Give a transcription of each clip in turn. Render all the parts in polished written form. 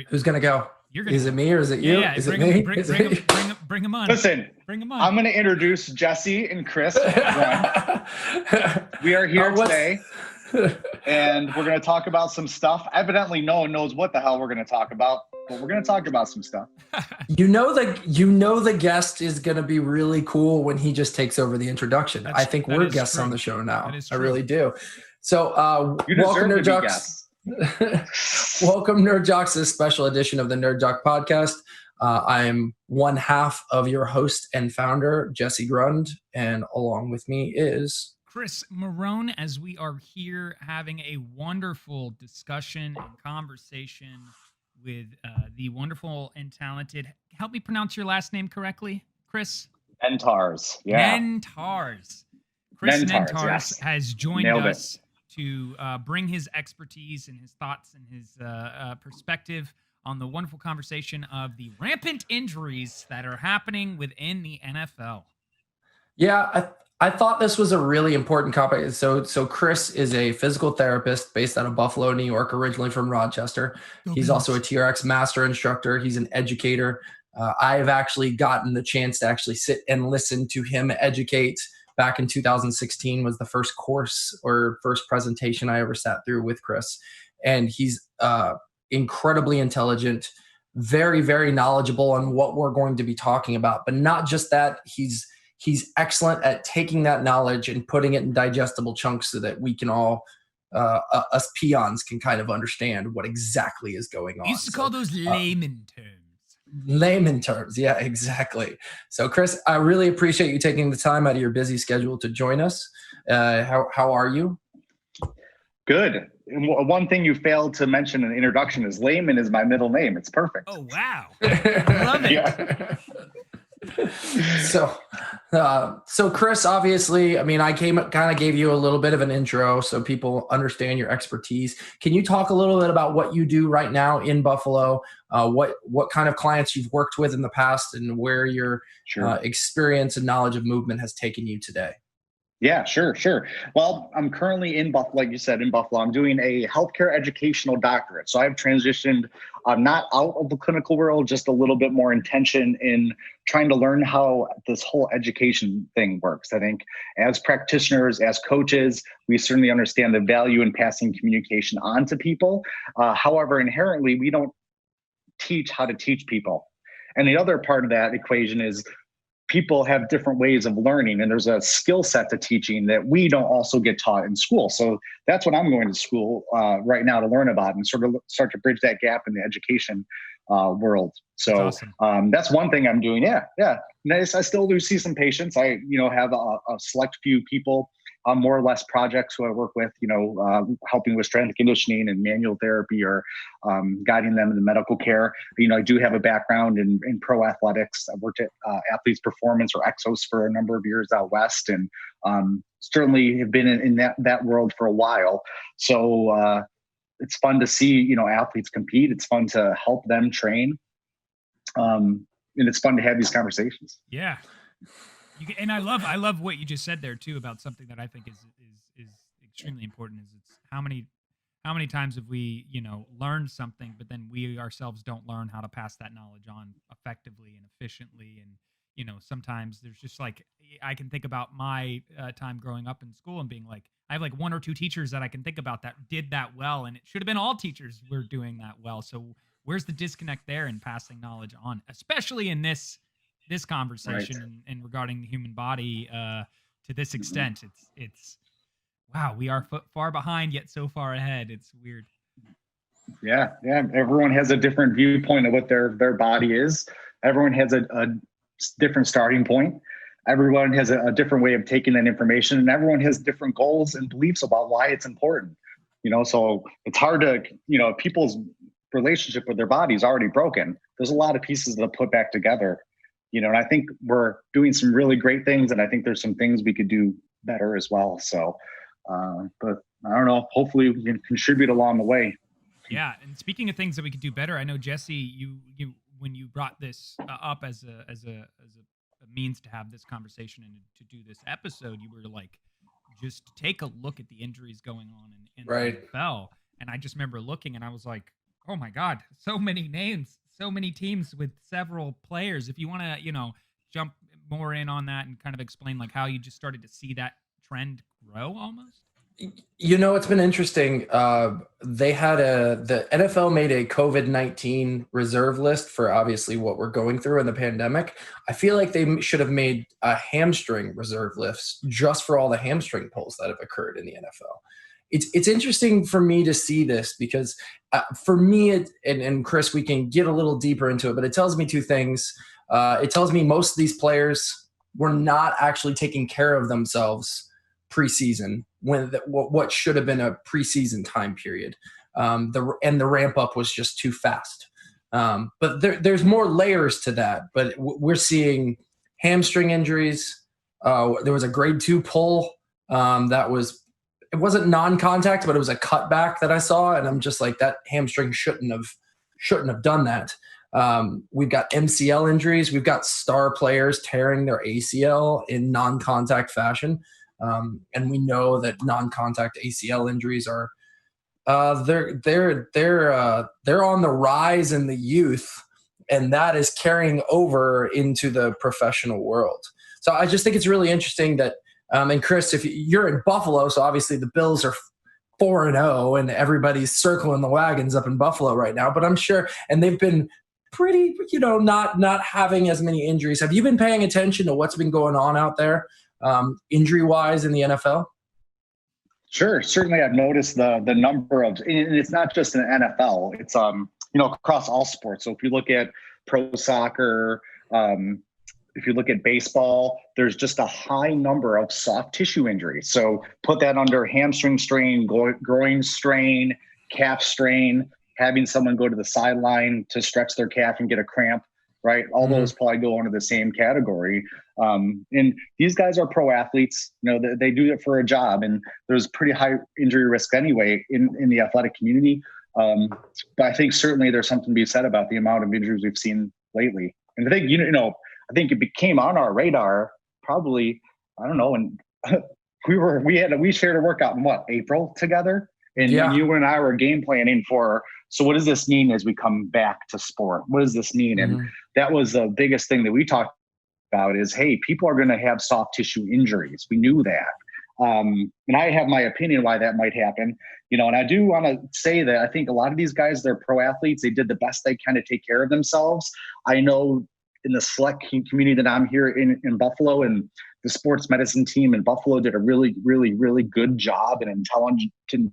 Who's gonna go? Is it me or is it you? Yeah, is it me? Bring him on. Listen, bring him on. I'm going to introduce Jesse and Chris. We are here today, and we're going to talk about some stuff. Evidently, no one knows what the hell we're going to talk about, but we're going to talk about some stuff. You know the guest is going to be really cool when he just takes over the introduction. I think we're guests on the show now. I really do. So welcome, Nerd Jocks. Welcome, Nerd Jocks, to this special edition of the Nerd Jock podcast. I am one half of your host and founder, Jesse Grund, and along with me is Chris Marone, as we are here having a wonderful discussion and conversation with the wonderful and talented, help me pronounce your last name correctly, Chris? Nentarz. Yeah. Nentarz. Chris Nentarz yes. has joined us to bring his expertise and his thoughts and his perspective on the wonderful conversation of the rampant injuries that are happening within the NFL. Yeah, I thought this was a really important topic. So Chris is a physical therapist based out of Buffalo, New York, originally from Rochester. He's also a TRX master instructor. He's an educator. I've actually gotten the chance to actually sit and listen to him educate. Back in 2016 was the first course or first presentation I ever sat through with Chris. And he's incredibly intelligent, very, very knowledgeable on what we're going to be talking about. But not just that, he's excellent at taking that knowledge and putting it in digestible chunks so that we can all, us peons, can kind of understand what exactly is going on. You used to call those layman terms. Layman terms. Yeah, exactly. So Chris, I really appreciate you taking the time out of your busy schedule to join us. How are you? Good. One thing you failed to mention in the introduction is layman is my middle name. It's perfect. Oh, wow. I love it. Yeah. So Chris, obviously, I mean, I kind of gave you a little bit of an intro so people understand your expertise. Can you talk a little bit about what you do right now in Buffalo? What kind of clients you've worked with in the past and where your experience and knowledge of movement has taken you today? Yeah, sure. Well, I'm currently in Buffalo, like you said, in Buffalo. I'm doing a healthcare educational doctorate. So I've transitioned not out of the clinical world, just a little bit more intention in trying to learn how this whole education thing works. I think as practitioners, as coaches, we certainly understand the value in passing communication on to people. However, inherently, we don't teach how to teach people. And the other part of that equation is people have different ways of learning, and there's a skill set to teaching that we don't also get taught in school. So that's what I'm going to school right now to learn about and sort of start to bridge that gap in the education world. So that's, awesome. That's one thing I'm doing. Yeah. Nice. I still do see some patients. I, have a select few people, more or less projects who I work with, helping with strength and conditioning and manual therapy or guiding them in the medical care. I do have a background in pro athletics. I worked at Athletes Performance or Exos for a number of years out west, and certainly have been in that world for a while. So it's fun to see, athletes compete. It's fun to help them train. And it's fun to have these conversations. Yeah. And I love what you just said there too about something that I think is extremely important. Is it's how many times have we learned something, but then we ourselves don't learn how to pass that knowledge on effectively and efficiently. And sometimes there's just like, I can think about my time growing up in school and being like, I have like one or two teachers that I can think about that did that well, and it should have been all teachers were doing that well. So where's the disconnect there in passing knowledge on, especially in this conversation, right, and regarding the human body to this extent? It's wow, we are far behind yet so far ahead. It's weird. Yeah. Everyone has a different viewpoint of what their body is. Everyone has a different starting point. Everyone has a different way of taking that information, and everyone has different goals and beliefs about why it's important. So it's hard to, people's relationship with their body is already broken. There's a lot of pieces that are put back together. And I think we're doing some really great things, and I think there's some things we could do better as well. So, but I don't know, hopefully we can contribute along the way. Yeah. And speaking of things that we could do better, I know, Jesse, you when you brought this up as a means to have this conversation and to do this episode, you were like, just take a look at the injuries going on in right. the NFL. And I just remember looking and I was like, Oh my God, so many names, so many teams with several players. If you want to, jump more in on that and kind of explain like how you just started to see that trend grow almost. It's been interesting. The NFL made a COVID-19 reserve list for obviously what we're going through in the pandemic. I feel like they should have made a hamstring reserve list just for all the hamstring pulls that have occurred in the NFL. It's interesting for me to see this because for me, and Chris, we can get a little deeper into it, but it tells me two things. It tells me most of these players were not actually taking care of themselves preseason when what should have been a preseason time period. The ramp up was just too fast. But there's more layers to that. But we're seeing hamstring injuries. There was a grade 2 pull it wasn't non-contact, but it was a cutback that I saw, and I'm just like, that hamstring shouldn't have done that. We've got MCL injuries. We've got star players tearing their ACL in non-contact fashion. And we know that non-contact ACL injuries are they're on the rise in the youth, and that is carrying over into the professional world. So I just think it's really interesting that and Chris, if you're in Buffalo, so obviously the Bills are 4-0 and everybody's circling the wagons up in Buffalo right now, but I'm sure, and they've been pretty, not having as many injuries. Have you been paying attention to what's been going on out there? Injury-wise in the NFL? Sure. Certainly I've noticed the number of, and it's not just in the NFL, it's, across all sports. So if you look at pro soccer, if you look at baseball, there's just a high number of soft tissue injuries. So put that under hamstring strain, groin strain, calf strain, having someone go to the sideline to stretch their calf and get a cramp, right? All those probably go under the same category. And these guys are pro athletes. They do it for a job, and there's pretty high injury risk anyway in the athletic community. But I think certainly there's something to be said about the amount of injuries we've seen lately. And I think, I think it became on our radar probably, I don't know, and we shared a workout in April together, and you and I were game planning for, so what does this mean as we come back to sport? What does this mean? And that was the biggest thing that we talked about is, hey, people are going to have soft tissue injuries. We knew that. And I have my opinion why that might happen, and I do want to say that I think a lot of these guys, they're pro athletes. They did the best they can to take care of themselves. I know in the select community that I'm here in Buffalo, and the sports medicine team in Buffalo did a really, really, really good job, an intelligent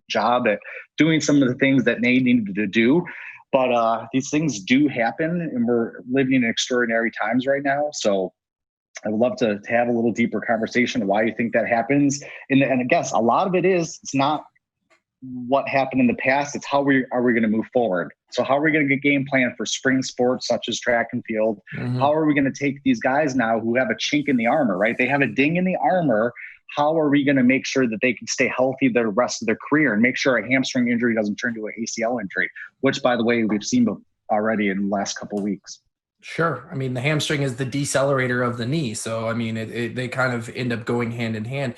job at doing some of the things that they needed to do. But these things do happen, and we're living in extraordinary times right now. So I would love to have a little deeper conversation of why you think that happens. And I guess a lot of it is, it's not what happened in the past, it's how are we going to move forward. So how are we going to get game plan for spring sports such as track and field? How are we going to take these guys now who have a chink in the armor, right? They have a ding in the armor. How are we going to make sure that they can stay healthy the rest of their career and make sure a hamstring injury doesn't turn to an ACL injury, which, by the way, we've seen already in the last couple of weeks. Sure. I mean, the hamstring is the decelerator of the knee. So, I mean, they kind of end up going hand in hand.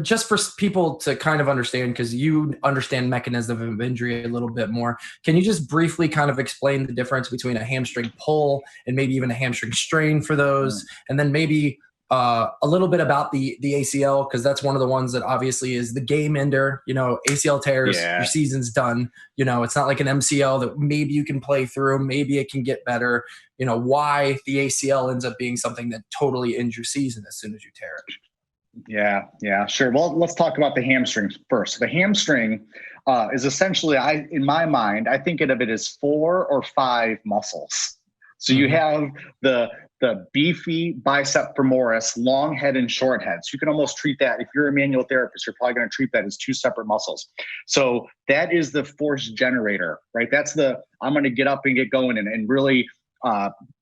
Just for people to kind of understand, because you understand mechanism of injury a little bit more, can you just briefly kind of explain the difference between a hamstring pull and maybe even a hamstring strain for those? And then maybe a little bit about the ACL, because that's one of the ones that obviously is the game ender. ACL tears, your season's done. It's not like an MCL that maybe you can play through, maybe it can get better. Why the ACL ends up being something that totally ends your season as soon as you tear it. Yeah, sure. Well, let's talk about the hamstring first. The hamstring is essentially, in my mind, I think of it as 4 or 5 muscles. So you have the beefy bicep femoris, long head and short head. So you can almost treat that. If you're a manual therapist, you're probably going to treat that as 2 separate muscles. So that is the force generator, right? That's I'm going to get up and get going and really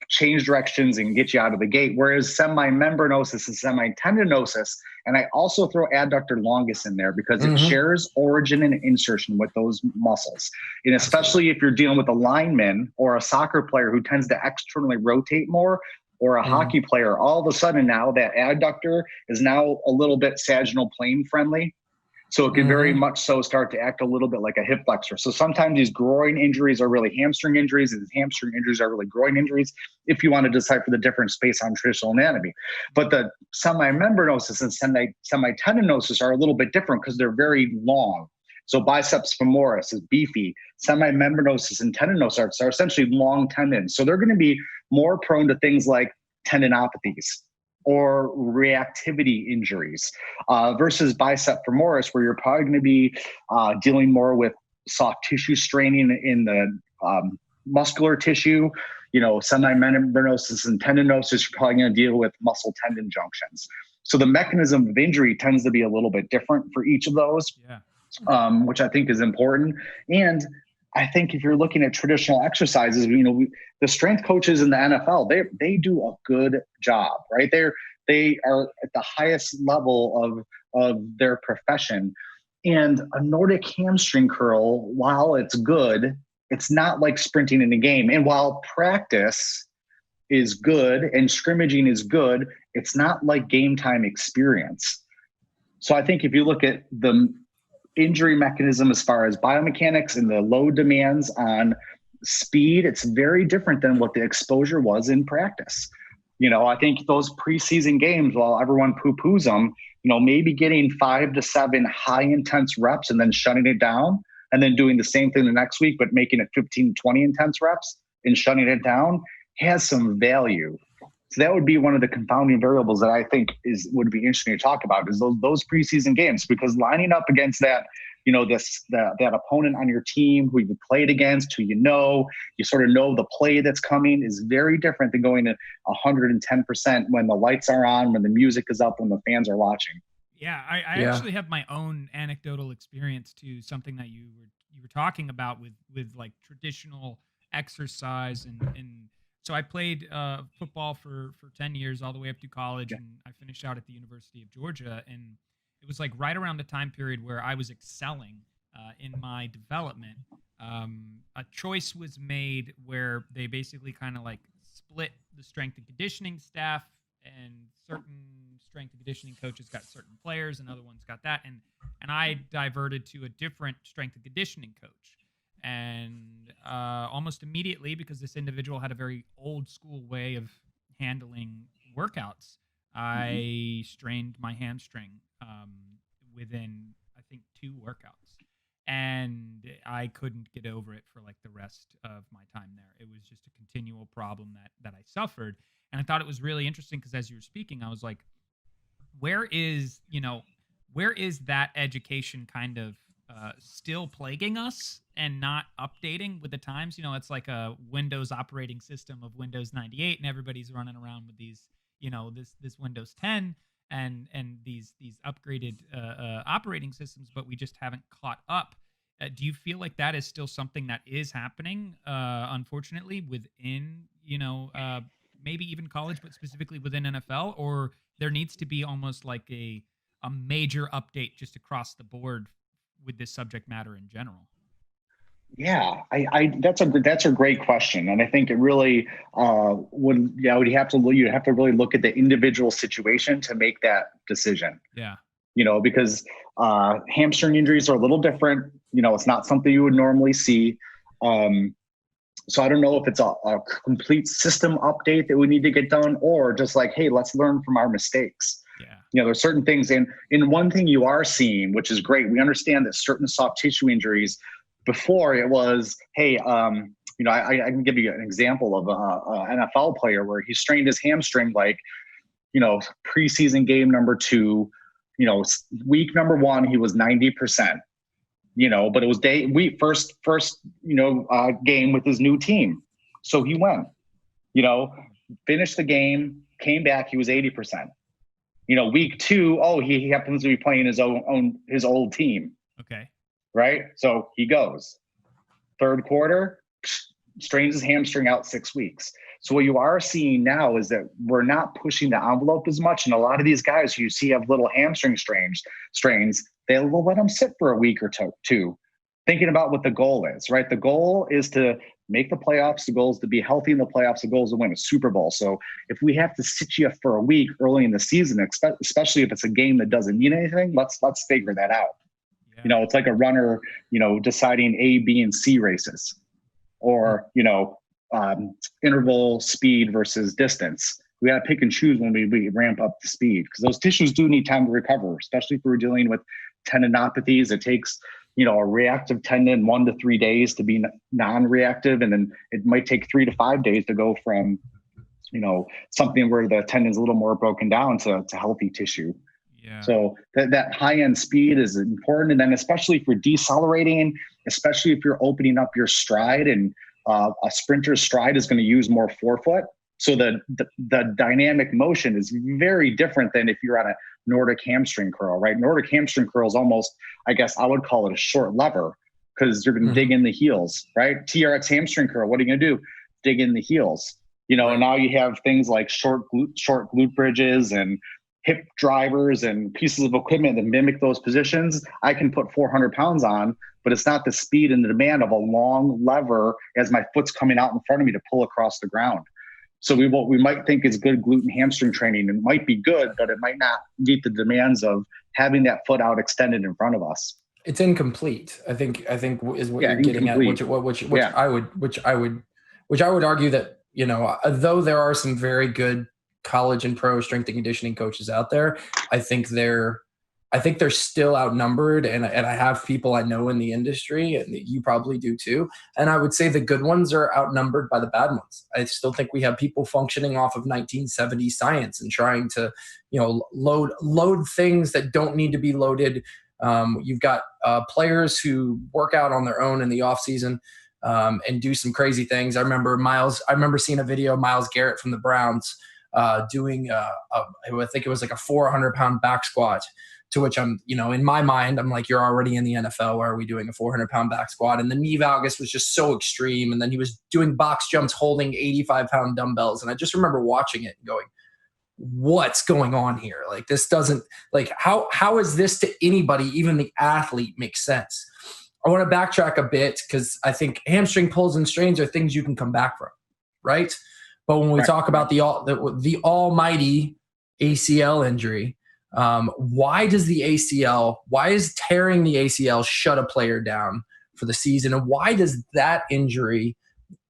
change directions and get you out of the gate. Whereas semimembranosus and semitendinosus, and I also throw adductor longus in there because it shares origin and insertion with those muscles. And especially if you're dealing with a lineman or a soccer player who tends to externally rotate more, or a hockey player, all of a sudden now that adductor is now a little bit sagittal plane friendly. So it can very much so start to act a little bit like a hip flexor. So sometimes these groin injuries are really hamstring injuries, and these hamstring injuries are really groin injuries, if you want to decipher the difference based on traditional anatomy. But the semimembranosus and semitendinosus are a little bit different because they're very long. So biceps femoris is beefy. Semimembranosus and tendinosus are essentially long tendons. So they're going to be more prone to things like tendinopathies or reactivity injuries versus bicep femoris, where you're probably going to be dealing more with soft tissue straining in the muscular tissue. Semimembranosus and tendinosus, you're probably going to deal with muscle tendon junctions. So the mechanism of injury tends to be a little bit different for each of those, which I think is important. And I think if you're looking at traditional exercises, the strength coaches in the NFL, they do a good job, right? They are at the highest level of their profession. And a Nordic hamstring curl, while it's good, it's not like sprinting in a game. And while practice is good and scrimmaging is good, it's not like game time experience. So I think if you look at the injury mechanism as far as biomechanics and the load demands on speed, it's very different than what the exposure was in practice. I think those preseason games, while everyone poo-poos them, maybe getting 5 to 7 high intense reps and then shutting it down and then doing the same thing the next week, but making it 15, 20 intense reps and shutting it down has some value. So that would be one of the confounding variables that I think would be interesting to talk about is those preseason games, because lining up against that, that opponent on your team who you played against, who you sort of know the play that's coming, is very different than going at 110% when the lights are on, when the music is up, when the fans are watching. Yeah, I actually have my own anecdotal experience to something that you were talking about with like traditional exercise and so I played football for 10 years all the way up to college, and I finished out at the University of Georgia, and it was like right around the time period where I was excelling in my development. A choice was made where they basically kind of like split the strength and conditioning staff, and certain strength and conditioning coaches got certain players and other ones got that, and I diverted to a different strength and conditioning coach. And almost immediately, because this individual had a very old school way of handling workouts, I strained my hamstring within, I think, 2 workouts. And I couldn't get over it for like the rest of my time there. It was just a continual problem that I suffered. And I thought it was really interesting because as you were speaking, I was like, where is that education kind of still plaguing us and not updating with the times? It's like a Windows operating system of Windows 98, and everybody's running around with these, this Windows 10 and these upgraded operating systems, but we just haven't caught up. Do you feel like that is still something that is happening, unfortunately, within, maybe even college, but specifically within NFL, or there needs to be almost like a major update just across the board with this subject matter in general? Yeah, that's a great question, and I think it really you'd have to really look at the individual situation to make that decision. Yeah, because hamstring injuries are a little different. It's not something you would normally see. So I don't know if it's a complete system update that we need to get done, or just like, hey, let's learn from our mistakes. Yeah. There's certain things, and one thing you are seeing, which is great. We understand that certain soft tissue injuries, before it was, hey, I can give you an example of an NFL player where he strained his hamstring, like, preseason game number 2, week number 1, he was 90%, but it was first game with his new team. So he went, finished the game, came back, he was 80%. Week 2, he happens to be playing his old team. Okay. Right? So he goes. Third quarter, strains his hamstring out 6 weeks. So what you are seeing now is that we're not pushing the envelope as much. And a lot of these guys who you see have little hamstring strains, they'll let them sit for a week or two, thinking about what the goal is, right? The goal is to make the playoffs. The goal is to be healthy in the playoffs. The goal is to win a Super Bowl. So if we have to sit you for a week early in the season, especially if it's a game that doesn't mean anything, let's figure that out. You know, it's like a runner, you know, deciding A, B, and C races, or, you know, interval speed versus distance. We got to pick and choose when we ramp up the speed, because those tissues do need time to recover, especially if we're dealing with tendinopathies. It takes, you know, a reactive tendon 1 to 3 days to be non-reactive, and then it might take 3 to 5 days to go from, you know, something where the tendon's a little more broken down to healthy tissue. Yeah. So that high-end speed is important. And then especially if you're decelerating, especially if you're opening up your stride, and a sprinter's stride is going to use more forefoot. So the dynamic motion is very different than if you're on a Nordic hamstring curl, right? Nordic hamstring curl is almost, I guess I would call it a short lever, because you're going to dig in the heels, right? TRX hamstring curl, what are you going to do? Dig in the heels. You know, and now you have things like short glute bridges and hip drivers and pieces of equipment that mimic those positions. I can put 400 pounds on, but it's not the speed and the demand of a long lever as my foot's coming out in front of me to pull across the ground. So what we might think is good glute and hamstring training, it might be good, but it might not meet the demands of having that foot out extended in front of us. It's incomplete, I think is what you're getting at, which I would argue that, you know, though there are some very good college and pro strength and conditioning coaches out there, I think they're still outnumbered. And I have people I know in the industry, and you probably do too. And I would say the good ones are outnumbered by the bad ones. I still think we have people functioning off of 1970 science and trying to, you know, load things that don't need to be loaded. You've got players who work out on their own in the off season and do some crazy things. I remember seeing a video of Myles Garrett from the Browns doing I think it was like a 400-pound back squat, to which I'm, you know, in my mind, I'm like, you're already in the NFL. Why are we doing a 400-pound back squat? And the knee valgus was just so extreme. And then he was doing box jumps holding 85-pound dumbbells. And I just remember watching it and going, what's going on here? Like, this doesn't, like, how is this to anybody, even the athlete, make sense? I want to backtrack a bit, because I think hamstring pulls and strains are things you can come back from, right? But when we talk about the almighty ACL injury, why is tearing the ACL shut a player down for the season? And why does that injury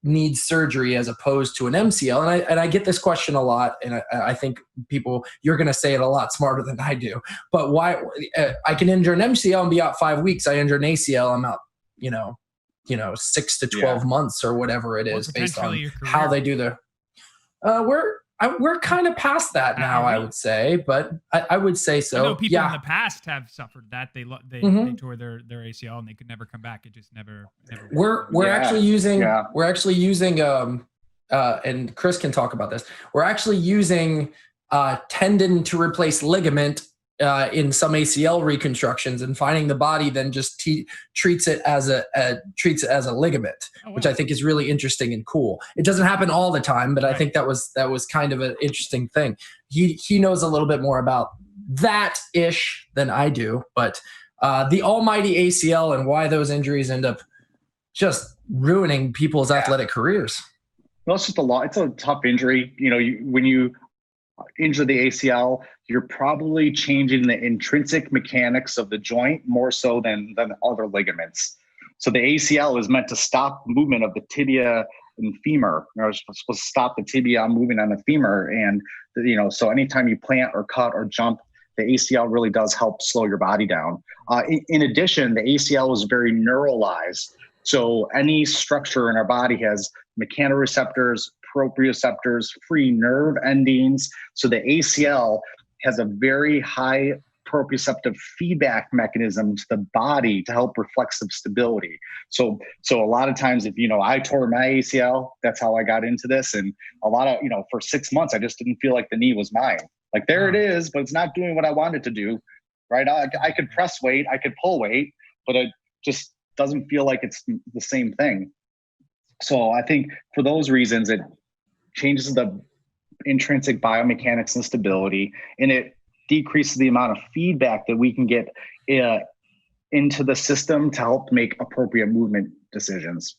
need surgery as opposed to an MCL? And I get this question a lot, and I think you're going to say it a lot smarter than I do. But why I can injure an MCL and be out 5 weeks. I injure an ACL, I'm out, you know, 6 to 12 months or whatever it is, based on how they do the. We're kind of past that now, I would say, but I would say so. I know people in the past have suffered that. They tore their ACL and they could never come back. It just never. We're actually using and Chris can talk about this. We're actually using tendon to replace ligament in some ACL reconstructions, and finding the body then just treats it as a ligament, which I think is really interesting and cool. It doesn't happen all the time, but I think that was kind of an interesting thing. He knows a little bit more about that ish than I do, but the almighty ACL and why those injuries end up just ruining people's athletic careers. Well, it's just it's a tough injury. You know, when you injure the ACL, you're probably changing the intrinsic mechanics of the joint more so than other ligaments. So the ACL is meant to stop movement of the tibia and femur. It's supposed to stop the tibia moving on the femur. And, you know, so anytime you plant or cut or jump, the ACL really does help slow your body down. In addition, the ACL is very neuralized. So any structure in our body has mechanoreceptors, proprioceptors, free nerve endings. So the ACL has a very high proprioceptive feedback mechanism to the body to help reflexive stability. So a lot of times, if, you know, I tore my ACL, that's how I got into this. And a lot of, you know, for 6 months, I just didn't feel like the knee was mine. Like, there it is, but it's not doing what I wanted to do, right? I could press weight, I could pull weight, but it just doesn't feel like it's the same thing. So I think for those reasons, it changes the intrinsic biomechanics and stability, and it decreases the amount of feedback that we can get into the system to help make appropriate movement decisions.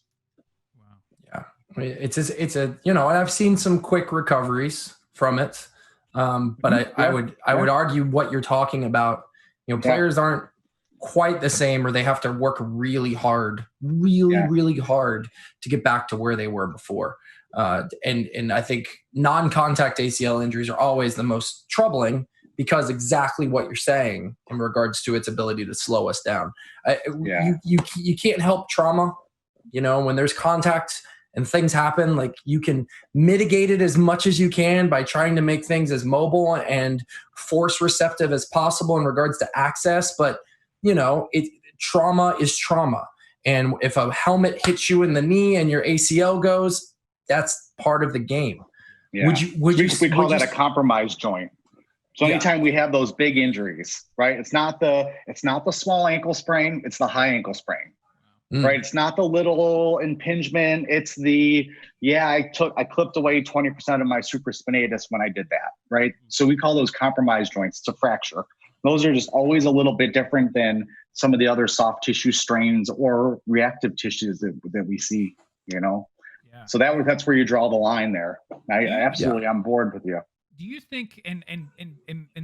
Wow. Yeah. It's a, you know, I've seen some quick recoveries from it. But I would argue what you're talking about, you know, players aren't quite the same, or they have to work really hard, really hard to get back to where they were before. And I think non-contact ACL injuries are always the most troubling, because exactly what you're saying in regards to its ability to slow us down. You can't help trauma, when there's contact and things happen. Like, you can mitigate it as much as you can by trying to make things as mobile and force receptive as possible in regards to access. But trauma is trauma. And if a helmet hits you in the knee and your ACL goes, that's part of the game. Yeah. We call that a compromised joint. So anytime we have those big injuries, right? It's not the small ankle sprain, it's the high ankle sprain. Right? It's not the little impingement. It's I clipped away 20% of my supraspinatus when I did that. Right? So we call those compromised joints. It's a fracture. Those are just always a little bit different than some of the other soft tissue strains or reactive tissues that we see, Yeah. So that's where you draw the line there. I'm on board with you. Do you think, and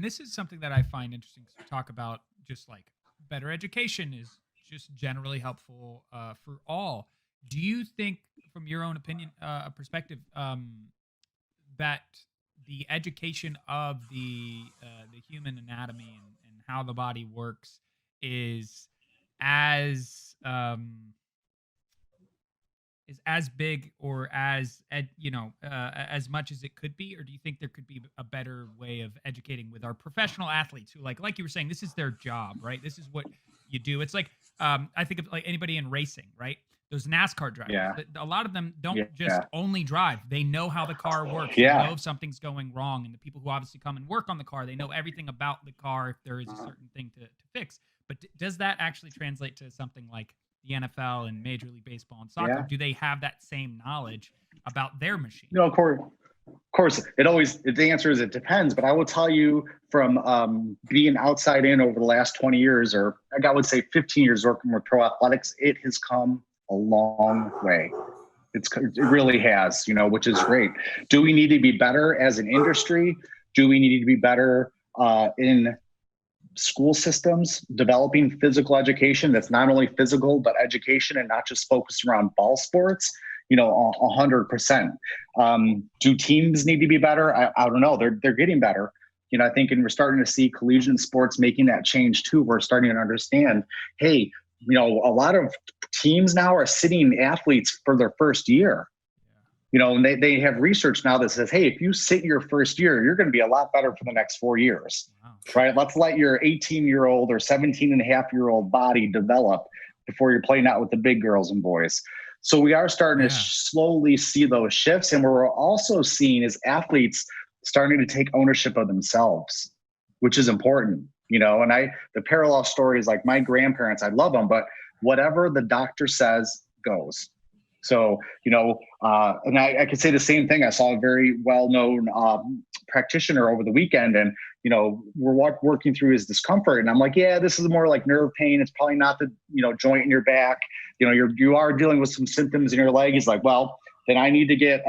this is something that I find interesting to talk about, just like better education is just generally helpful for all. Do you think, from your own opinion, perspective, that the education of the human anatomy and how the body works is as big or as much as it could be? Or do you think there could be a better way of educating with our professional athletes who, like you were saying, this is their job, right? This is what you do. It's like, I think of like anybody in racing, right? Those NASCAR drivers. Yeah. A lot of them don't just only drive. They know how the car works. Yeah. They know if something's going wrong. And the people who obviously come and work on the car, they know everything about the car if there is a certain thing to fix. But does that actually translate to something like the NFL and Major League Baseball and soccer? Yeah. Do they have that same knowledge about their machine? Of course, the answer is it depends. But I will tell you, from being outside in over the last 20 years, or I would say 15 years working with pro athletics, it has come a long way. It really has, which is great. Do we need to be better as an industry? Do we need to be better in school systems, developing physical education that's not only physical, but education and not just focused around ball sports? 100%. Do teams need to be better? I don't know. They're getting better. I think, and we're starting to see collegiate sports making that change too. We're starting to understand, hey, a lot of teams now are sitting athletes for their first year. And they have research now that says, hey, if you sit your first year, you're going to be a lot better for the next 4 years. Wow. Right? Let's let your 18-year-old or 17-and-a-half-year-old body develop before you're playing out with the big girls and boys. So we are starting to slowly see those shifts. And what we're also seeing is athletes starting to take ownership of themselves, which is important. And the parallel stories, like my grandparents, I love them, but whatever the doctor says goes. So, and I could say the same thing. I saw a very well-known practitioner over the weekend, and, we're working through his discomfort. And I'm like, yeah, this is more like nerve pain. It's probably not the, joint in your back. You are dealing with some symptoms in your leg. He's like, well, then I need to get,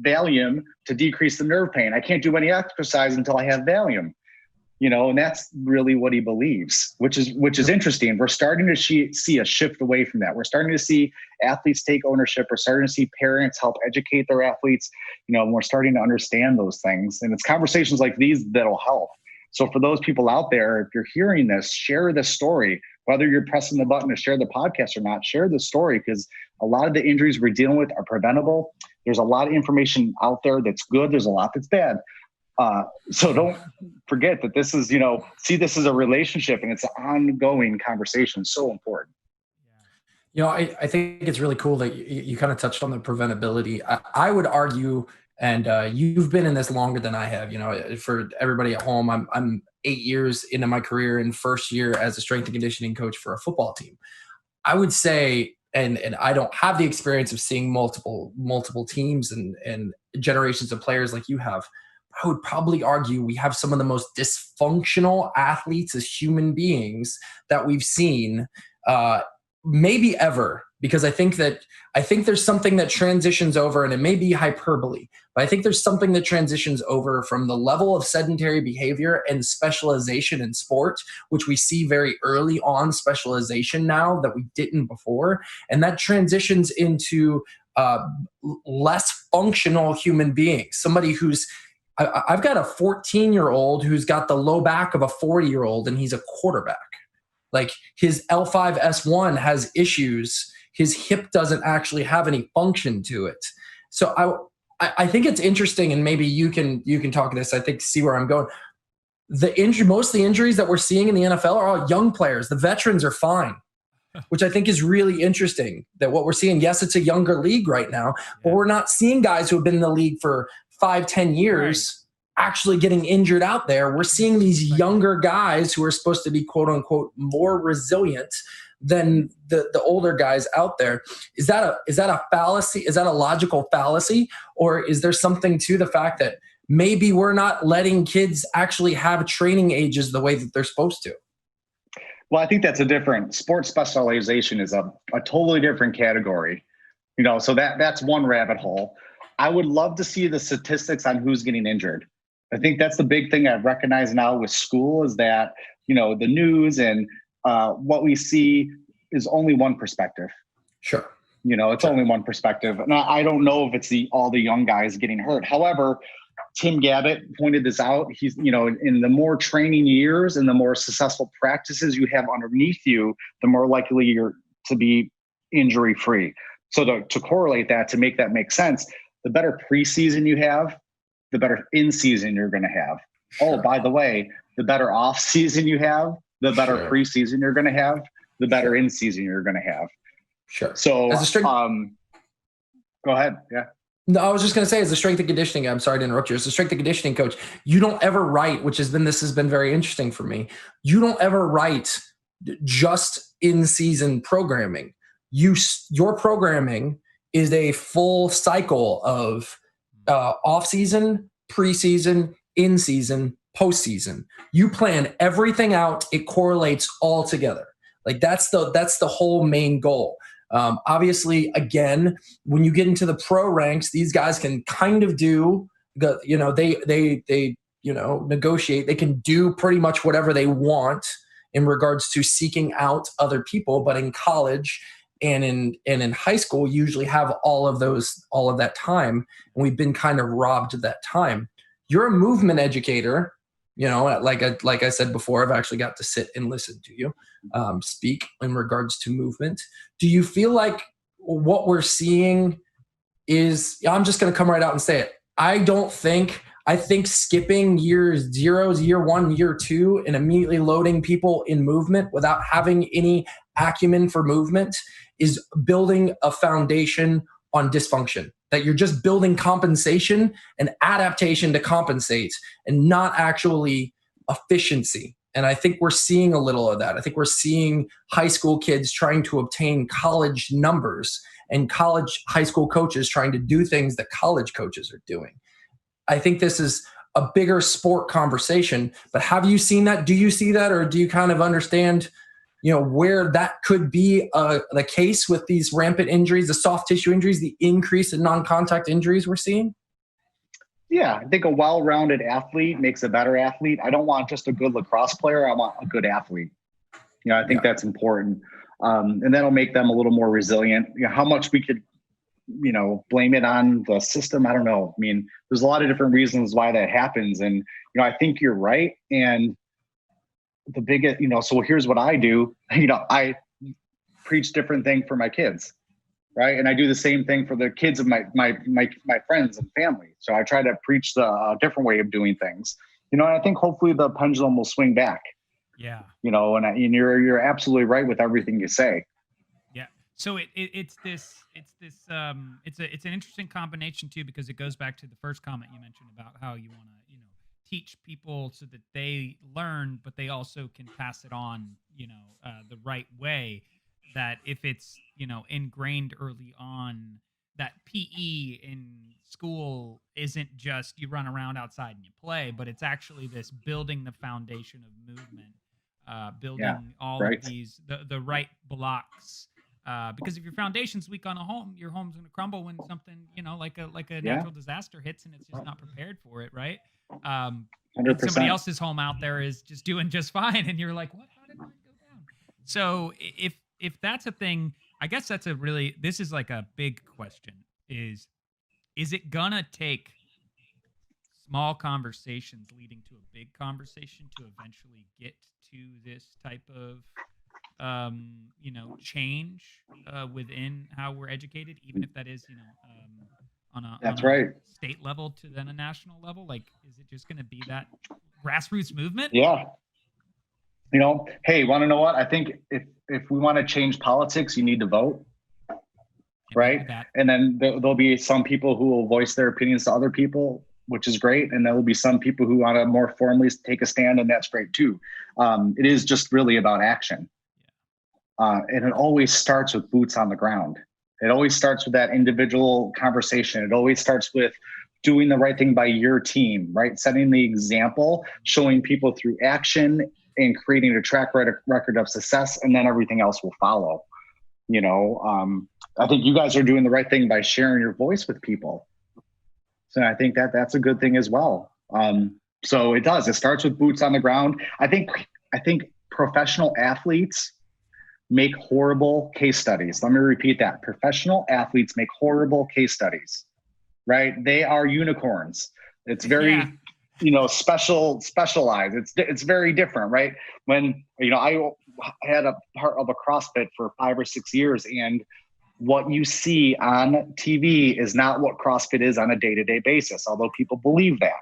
Valium to decrease the nerve pain. I can't do any exercise until I have Valium. And that's really what he believes, which is interesting. We're starting to see a shift away from that. We're starting to see athletes take ownership. We're starting to see parents help educate their athletes. And we're starting to understand those things. And it's conversations like these that'll help. So for those people out there, if you're hearing this, share this story. Whether you're pressing the button to share the podcast or not, share the story, because a lot of the injuries we're dealing with are preventable. There's a lot of information out there that's good. There's a lot that's bad. So don't forget that this is, see this as a relationship, and it's an ongoing conversation. So important. I think it's really cool that you kind of touched on the preventability. I would argue, and you've been in this longer than I have, for everybody at home, I'm 8 years into my career and first year as a strength and conditioning coach for a football team. I would say, and I don't have the experience of seeing multiple teams and generations of players like you have, I would probably argue we have some of the most dysfunctional athletes as human beings that we've seen maybe ever, because I think there's something that transitions over, and it may be hyperbole, but I think there's something that transitions over from the level of sedentary behavior and specialization in sport, which we see very early on specialization now that we didn't before, and that transitions into less functional human beings. Somebody who's I've got a 14-year-old who's got the low back of a 40-year-old, and he's a quarterback. Like his L5S1 has issues. His hip doesn't actually have any function to it. So I think it's interesting, and maybe you can talk to this. I think see where I'm going. Most of the injuries that we're seeing in the NFL are all young players. The veterans are fine, which I think is really interesting. That what we're seeing, yes, it's a younger league right now, but we're not seeing guys who have been in the league for 5-10 years actually getting injured out there. We're seeing these younger guys who are supposed to be quote unquote more resilient than the older guys out there. Is that a fallacy? Is that a logical fallacy? Or is there something to the fact that maybe we're not letting kids actually have training ages the way that they're supposed to? Well, I think that's a different sports specialization is a totally different category. So that's one rabbit hole. I would love to see the statistics on who's getting injured. I think that's the big thing I've recognized now with school is that, the news and what we see is only one perspective. Sure. It's only one perspective. And I don't know if it's all the young guys getting hurt. However, Tim Gabbett pointed this out. He's, in the more training years and the more successful practices you have underneath you, the more likely you're to be injury free. So to correlate that, to make that make sense, the better preseason you have, the better in season you're going to have. Sure. Oh, by the way, the better off season you have, the better preseason you're going to have, the better in season you're going to have. Sure. So, go ahead. Yeah. No, I was just going to say, as a strength and conditioning, I'm sorry to interrupt you. As a strength and conditioning coach, you don't ever write, this has been very interesting for me. You don't ever write just in season programming. Your programming is a full cycle of off season, preseason, in season, postseason. You plan everything out. It correlates all together. Like that's the whole main goal. Obviously, again, when you get into the pro ranks, these guys can kind of do, they negotiate. They can do pretty much whatever they want in regards to seeking out other people. But in college and in high school, you usually have all of that time, and we've been kind of robbed of that time. You're a movement educator. Like I said before, I've actually got to sit and listen to you speak in regards to movement. Do you feel like what we're seeing is, I'm just going to come right out and say it. I think skipping year 0, year 1, year 2, and immediately loading people in movement without having any acumen for movement is building a foundation on dysfunction. That you're just building compensation and adaptation to compensate and not actually efficiency. And I think we're seeing a little of that. I think we're seeing high school kids trying to obtain college numbers and high school coaches trying to do things that college coaches are doing. I think this is a bigger sport conversation, but have you seen that? Do you see that? Or do you kind of understand, where that could be the case with these rampant injuries, the soft tissue injuries, the increase in non-contact injuries we're seeing? Yeah, I think a well-rounded athlete makes a better athlete. I don't want just a good lacrosse player. I want a good athlete. I think that's important. And that'll make them a little more resilient. How much we could, blame it on the system, I don't know. I mean, there's a lot of different reasons why that happens. And, I think you're right. And the biggest, so here's what I do. I preach different thing for my kids. Right. And I do the same thing for the kids of my friends and family. So I try to preach the different way of doing things, and I think hopefully the pendulum will swing back. Yeah. And you're absolutely right with everything you say. Yeah. So it's an interesting combination too, because it goes back to the first comment you mentioned about how you want to, teach people so that they learn, but they also can pass it on, the right way. That if it's, ingrained early on, that PE in school isn't just you run around outside and you play, but it's actually this building the foundation of movement, building all of these, the right blocks Because if your foundation's weak on a home, your home's going to crumble when something, like a Yeah. natural disaster hits and it's just not prepared for it, right? And 100%. somebody else's home out there is just doing just fine, and you're like, what? How did mine go down? So if that's a thing, I guess that's this is like a big question. Is it gonna take small conversations leading to a big conversation to eventually get to this type of change within how we're educated, even if that is on a state level to then a national level? Like, is it just going to be that grassroots movement? Yeah. Hey, want to know what? I think if we want to change politics, you need to vote, right? And then there'll be some people who will voice their opinions to other people, which is great. And there will be some people who want to more formally take a stand, and that's great too. It is just really about action. And it always starts with boots on the ground. It always starts with that individual conversation. It always starts with doing the right thing by your team, right? Setting the example, showing people through action, and creating a track record of success, and then everything else will follow. I think you guys are doing the right thing by sharing your voice with people. So I think that's a good thing as well. So it starts with boots on the ground. I think professional athletes make horrible case studies. Let me repeat that. Professional athletes make horrible case studies, right? They are unicorns. It's very, specialized. It's very different, right? When, I had a part of a CrossFit for 5 or 6 years, and what you see on TV is not what CrossFit is on a day-to-day basis, although people believe that.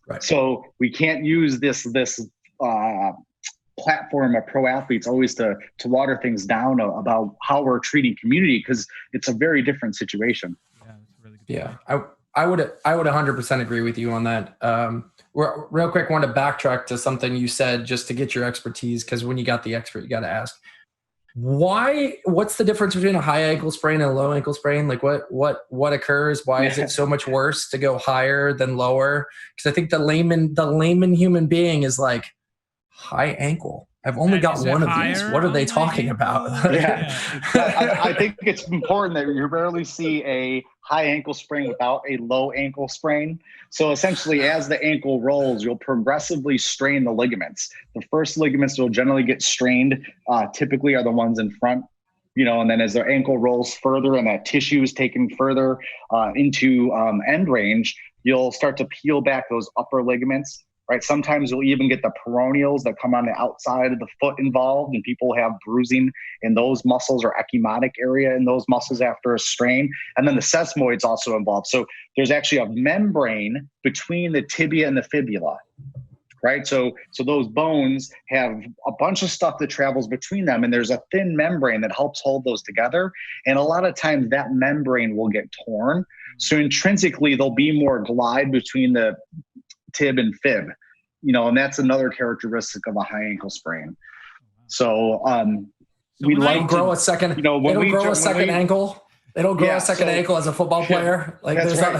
Right. So we can't use this platform of pro athletes always to water things down about how we're treating community, because it's a very different situation. Yeah, that's really good. Yeah, I would 100% agree with you on that. Real quick, want to backtrack to something you said just to get your expertise, because when you got the expert, you got to ask, what's the difference between a high ankle sprain and a low ankle sprain? Like what occurs? Why is it so much worse to go higher than lower? Because I think the layman human being is like, high ankle, I've only got one of these. What are they talking about? I think it's important that you rarely see a high ankle sprain without a low ankle sprain. So essentially, as the ankle rolls, you'll progressively strain the ligaments. The first ligaments will generally get strained, typically are the ones in front, and then as the ankle rolls further and that tissue is taken further into end range, you'll start to peel back those upper ligaments. Right. Sometimes you'll even get the peroneals that come on the outside of the foot involved, and people have bruising in those muscles or ecchymotic area in those muscles after a strain. And then the sesamoid's also involved. So there's actually a membrane between the tibia and the fibula. Right. So those bones have a bunch of stuff that travels between them, and there's a thin membrane that helps hold those together. And a lot of times that membrane will get torn. So intrinsically, there'll be more glide between the tib and fib, and that's another characteristic of a high ankle sprain. So we like grow a second. It'll grow a second ankle. It'll grow a second ankle as a football player. Like there's not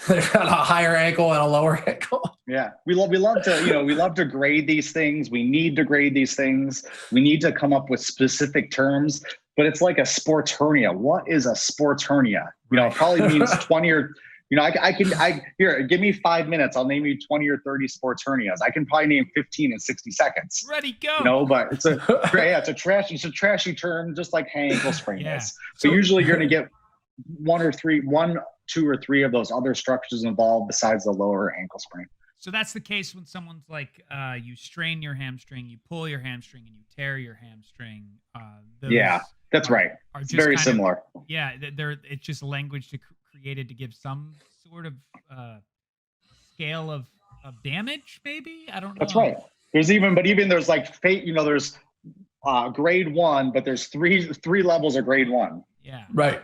there's got a higher ankle and a lower ankle. Yeah, we love to grade these things. We need to grade these things. We need to come up with specific terms. But it's like a sports hernia. What is a sports hernia? It probably means 20 or. Here, give me 5 minutes. I'll name you 20 or 30 sports hernias. I can probably name 15 in 60 seconds. Ready, go. But it's a trashy term, just like high ankle sprain is. So usually you're going to get 1, 2, or 3 of those other structures involved besides the lower ankle sprain. So that's the case when someone's like, you strain your hamstring, you pull your hamstring, and you tear your hamstring. That's right. It's very similar. It's just language created to give some sort of scale of damage, maybe. I don't know. That's right. There's like there's grade 1, but there's three levels of grade 1. Yeah. Right.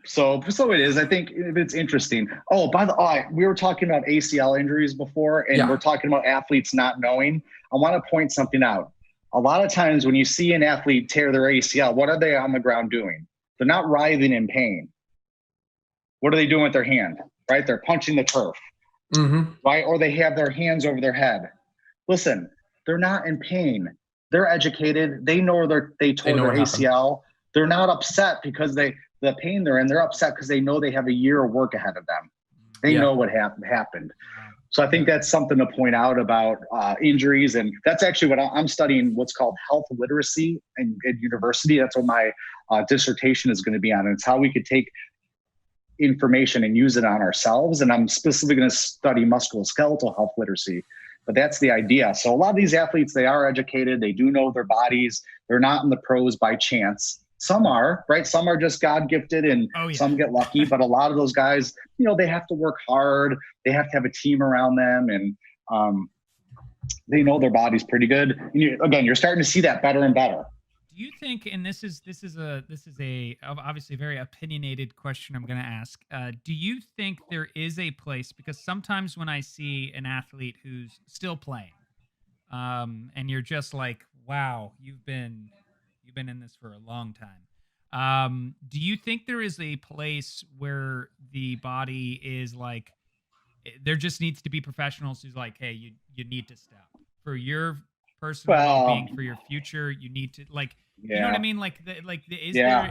So it is. I think it's interesting. Oh, by the way, we were talking about ACL injuries before, and we're talking about athletes not knowing. I want to point something out. A lot of times when you see an athlete tear their ACL, what are they on the ground doing? They're not writhing in pain. What are they doing with their hand? Right? They're punching the turf. Mm-hmm. Right? Or they have their hands over their head. Listen, they're not in pain. They're educated. They know they tore know their what happened. ACL. They're not upset because the pain they're in. They're upset because they know they have a year of work ahead of them. They know what happened. So I think that's something to point out about injuries. And that's actually what I'm studying, what's called health literacy in university. That's what my dissertation is going to be on. And it's how we could take information and use it on ourselves. And I'm specifically going to study musculoskeletal health literacy. But that's the idea. So a lot of these athletes, they are educated. They do know their bodies. They're not in the pros by chance. Some are, right? Some are just God gifted and some get lucky. But a lot of those guys, they have to work hard. They have to have a team around them. And they know their body's pretty good. And you're starting to see that better and better. Do you think, and this is a obviously very opinionated question I'm going to ask. Do you think there is a place, because sometimes when I see an athlete who's still playing, and you're just like, wow, you've been in this for a long time. Do you think there is a place where the body is like, there just needs to be professionals who's like, hey, you need to stop for your personal well-being, for your future, you need to you know what I mean?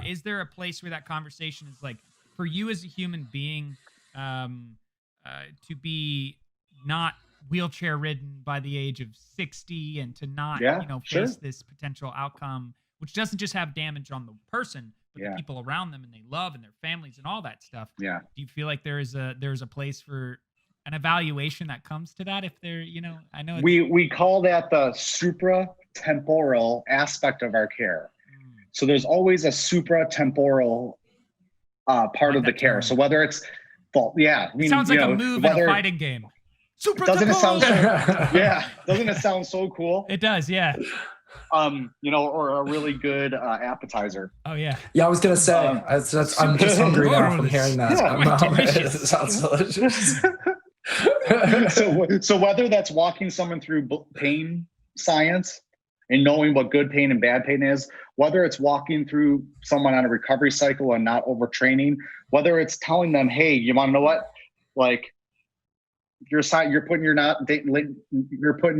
Is there a place where that conversation is like, for you as a human being, to be not wheelchair ridden by the age of 60 and to not, face this potential outcome, which doesn't just have damage on the person, but the people around them and they love and their families and all that stuff. Yeah. Do you feel like there's a place for an evaluation that comes to that? If they're, I know we call that the supratemporal aspect of our care. So there's always a supratemporal part of the care. So whether it's, it sounds like a move in a fighting game. Doesn't it sound doesn't it sound so cool? It does, yeah. Or a really good appetizer. Oh yeah. Yeah, I was gonna say I'm just hungry now from hearing that. It sounds delicious. So whether that's walking someone through pain science and knowing what good pain and bad pain is, whether it's walking through someone on a recovery cycle and not overtraining, whether it's telling them, hey, you want to know what, you're putting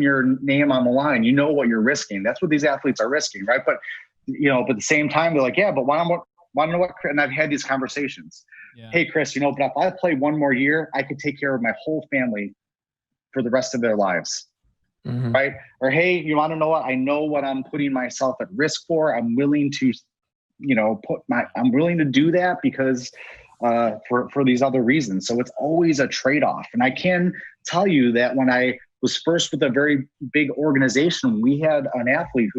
your name on the line. You know what you're risking. That's what these athletes are risking, right? But at the same time, they're like, yeah, but want to know what? And I've had these conversations. Yeah. Hey, Chris, but if I play one more year, I could take care of my whole family for the rest of their lives, right? Or hey, you want to know what? I know what I'm putting myself at risk for. I'm willing to, I'm willing to do that because for these other reasons. So it's always a trade-off. And I can tell you that when I was first with a very big organization, we had an athlete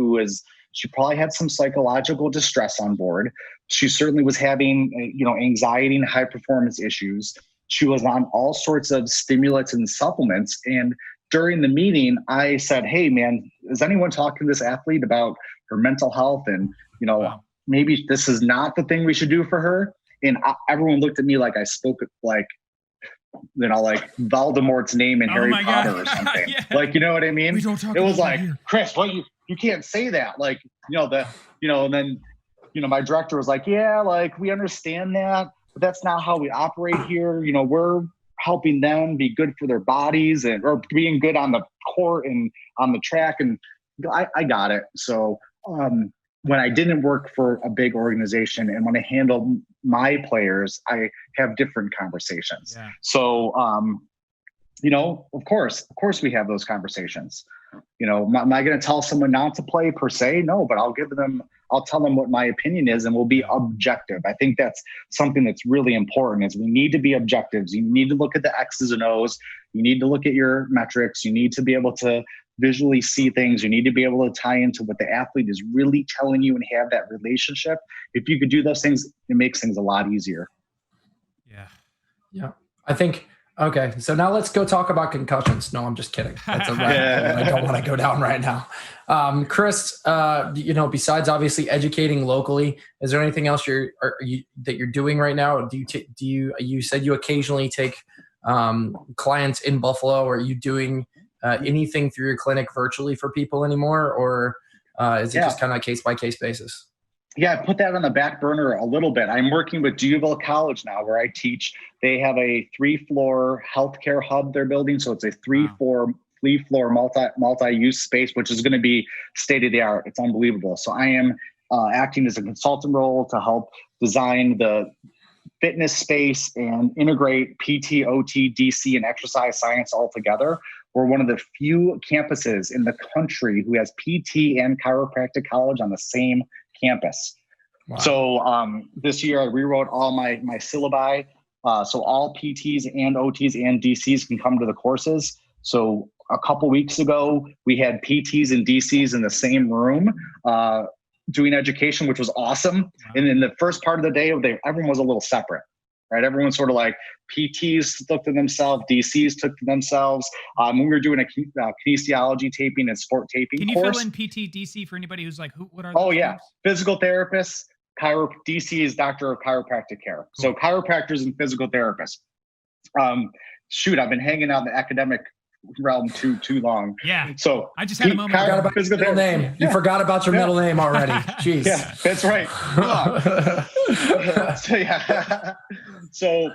she probably had some psychological distress on board. She certainly was having, anxiety and high performance issues. She was on all sorts of stimulants and supplements. And during the meeting, I said, hey man, is anyone talking to this athlete about her mental health? And, maybe this is not the thing we should do for her. And everyone looked at me like I spoke like Voldemort's name in Harry Potter or something. Yeah. You know what I mean? It was like, here. Chris, what you can't say that. And then, my director was like, yeah, we understand that, but that's not how we operate here. We're helping them be good for their bodies or being good on the court and on the track. And I got it. So, when I didn't work for a big organization and when I handle my players, I have different conversations. Yeah. So, of course we have those conversations. Am I going to tell someone not to play per se? No, but I'll tell them what my opinion is and we'll be objective. I think that's something that's really important is we need to be objectives. You need to look at the X's and O's. You need to look at your metrics. You need to be able to visually see things. You need to be able to tie into what the athlete is really telling you and have that relationship. If you could do those things, it makes things a lot easier. Yeah. Yeah. I think, okay. So now let's go talk about concussions. No, I'm just kidding. That's a rabbit hole I don't want to go down right now. Chris, besides obviously educating locally, is there anything else that you're doing right now? Do you said you occasionally take clients in Buffalo? Are you doing anything through your clinic virtually for people anymore, or is it just kind of case by case basis? Yeah, I put that on the back burner a little bit. I'm working with Duville College now where I teach. They have a 3-floor healthcare hub they're building. So it's a 3-floor complete floor multi-use space, which is going to be state of the art. It's unbelievable. So I am acting as a consultant role to help design the fitness space and integrate PT, OT, DC, and exercise science all together. We're one of the few campuses in the country who has PT and chiropractic college on the same campus. Wow. So this year I rewrote all my syllabi. So all PTs and OTs and DCs can come to the courses. So a couple weeks ago, we had PTs and DCs in the same room doing education, which was awesome. Wow. And in the first part of the day, everyone was a little separate, right? Everyone sort of like PTs took to themselves, DCs took to themselves. We were doing a kinesiology taping and sport taping Can you course. fill in PT, DC for anybody who's like, what are those? Oh, yeah. Names? Physical therapists. DC is doctor of chiropractic care. Cool. So chiropractors and physical therapists. I've been hanging out in the academic realm too long. Yeah. So I just had a moment. Forgot about your middle name. Yeah. You forgot about your middle name already. Jeez. Yeah, that's right. So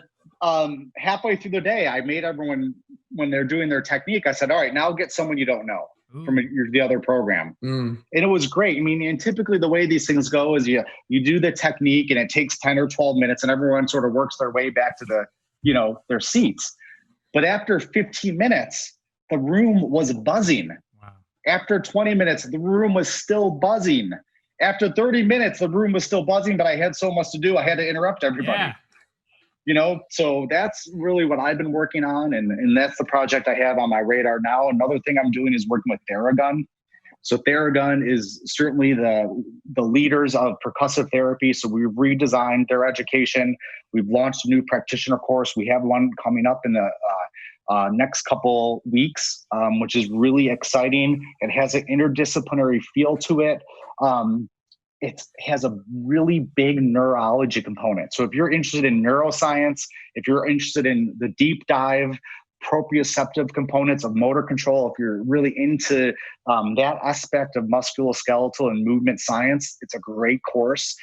halfway through the day, I made everyone, when they're doing their technique, I said, all right, now get someone you don't know. Ooh. From the other program. And it was great. I mean, and typically the way these things go is you do the technique and it takes 10 or 12 minutes and everyone sort of works their way back to their seats. But after 15 minutes, the room was buzzing. Wow. After 20 minutes, the room was still buzzing. After 30 minutes, the room was still buzzing, but I had so much to do. I had to interrupt everybody. Yeah. So that's really what I've been working on. And that's the project I have on my radar now. Another thing I'm doing is working with Theragun. So Theragun is certainly the leaders of percussive therapy. So we've redesigned their education. We've launched a new practitioner course. We have one coming up in the next couple weeks, which is really exciting. It has an interdisciplinary feel to it. It has a really big neurology component. So if you're interested in neuroscience, if you're interested in the deep dive proprioceptive components of motor control, if you're really into that aspect of musculoskeletal and movement science, it's a great course.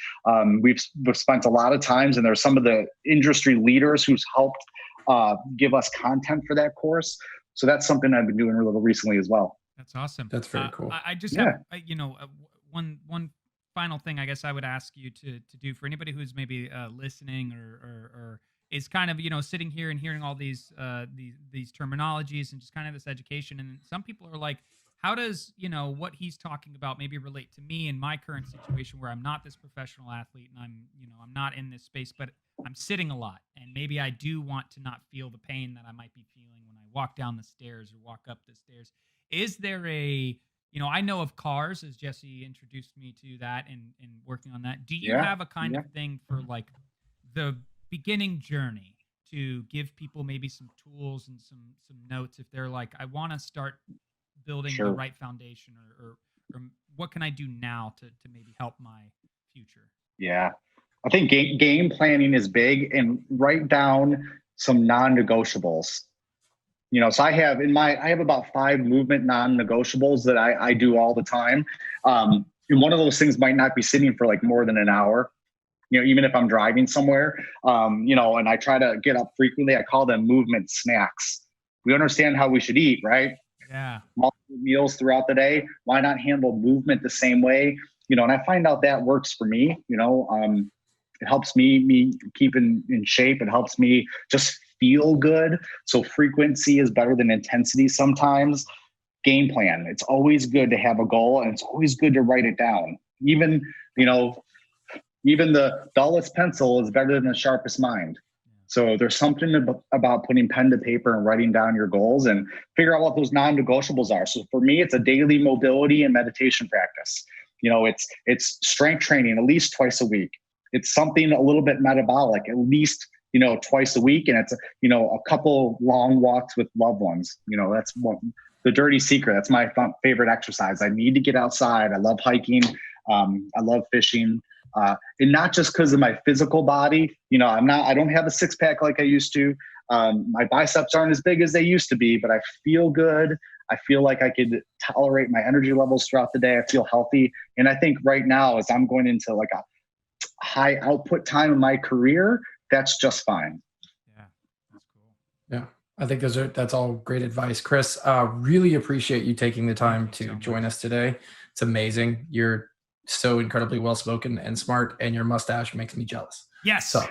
We've spent a lot of times, and there's some of the industry leaders who's helped give us content for that course. So that's something I've been doing a little recently as well. That's awesome. That's very cool. I just have, one final thing I guess I would ask you to do for anybody who's maybe listening or is kind of, sitting here and hearing all these terminologies and just kind of this education. And some people are like, how does, what he's talking about maybe relate to me in my current situation where I'm not this professional athlete and I'm not in this space, but I'm sitting a lot. And maybe I do want to not feel the pain that I might be feeling when I walk down the stairs or walk up the stairs. Is there I know of cars, as Jesse introduced me to that and working on that. Do you have a kind of thing for like the beginning journey to give people maybe some tools and some notes if they're like, I want to start building the right foundation or what can I do now to maybe help my future? Yeah, I think game planning is big, and write down some non-negotiables. So I have about 5 movement non-negotiables that I do all the time. And one of those things might not be sitting for like more than an hour, even if I'm driving somewhere, and I try to get up frequently. I call them movement snacks. We understand how we should eat, right? Yeah. Multiple meals throughout the day. Why not handle movement the same way? And I find out that works for me. It helps me keep in shape. It helps me just feel good. So frequency is better than intensity sometimes. Game plan. It's always good to have a goal, and it's always good to write it down. Even the dullest pencil is better than the sharpest mind. So there's something about putting pen to paper and writing down your goals and figure out what those non-negotiables are. So for me, it's a daily mobility and meditation practice. It's strength training at least twice a week. It's something a little bit metabolic, at least, twice a week. And it's, a couple long walks with loved ones. That's the dirty secret. That's my favorite exercise. I need to get outside. I love hiking. I love fishing. And not just because of my physical body. I don't have a 6-pack like I used to. My biceps aren't as big as they used to be, but I feel good. I feel like I could tolerate my energy levels throughout the day. I feel healthy. And I think right now, as I'm going into like a high output time in my career, that's just fine. Yeah, that's cool. Yeah. I think that's all great advice. Chris, really appreciate you taking the time to join us today. It's amazing. You're so incredibly well-spoken and smart, and your mustache makes me jealous. Yes. So,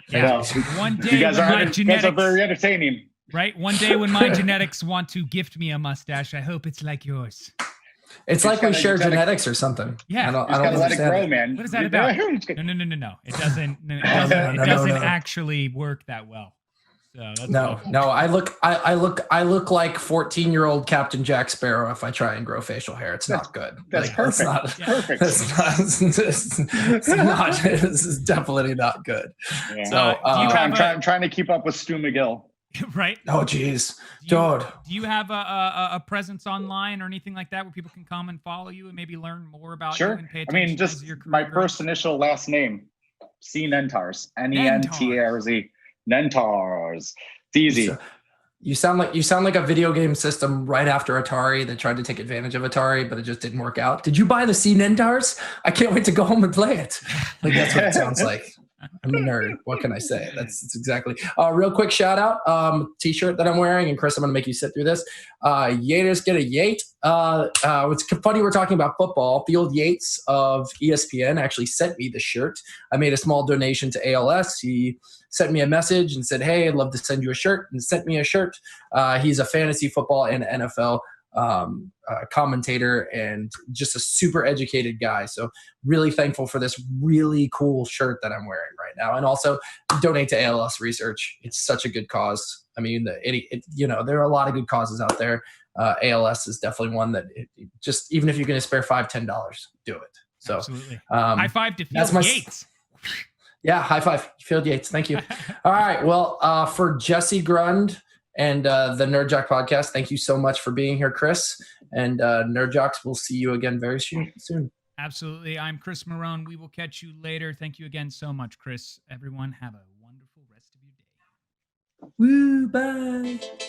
yeah. One day, you guys are very entertaining. Right? One day when my genetics want to gift me a mustache, I hope it's like yours. It's like we share genetics or something. Yeah. I don't gotta let it grow, it. man. What is that about? No. It doesn't. It doesn't actually work that well. So that's no. I look like 14-year-old Captain Jack Sparrow if I try and grow facial hair. It's not good. That's perfect. Perfect. It's not. This is definitely not good. Yeah. So I'm trying to keep up with Stu McGill. Right. Oh, geez, dude. Do you have a presence online or anything like that where people can come and follow you and maybe learn more about you and pay attention? Just my first initial last name, C Nentarz, Nentarz. Nentarz. It's easy. You sound like a video game system right after Atari that tried to take advantage of Atari, but it just didn't work out. Did you buy the C Nentarz? I can't wait to go home and play it. Like, that's what it sounds like. I'm a nerd. What can I say? That's exactly. Real quick shout out. T-shirt that I'm wearing, and Chris, I'm gonna make you sit through this. Yaters get a Yate. It's funny we're talking about football. Field Yates of ESPN actually sent me the shirt. I made a small donation to ALS. He sent me a message and said, "Hey, I'd love to send you a shirt," and sent me a shirt. He's a fantasy football and NFL commentator and just a super educated guy. So really thankful for this really cool shirt that I'm wearing right now. And also donate to ALS research. It's such a good cause. I mean, there are a lot of good causes out there. ALS is definitely one that just, even if you're going to spare $5-10, do it. So absolutely. High five to Field Yates. Yeah. High five. Field Yates. Thank you. All right. Well, for Jesse Grund and the Nerd Jock podcast, thank you so much for being here, Chris. And Nerd Jocks, we'll see you again very soon. Absolutely. I'm Chris Marone. We will catch you later. Thank you again so much, Chris. Everyone, have a wonderful rest of your day. Woo, bye.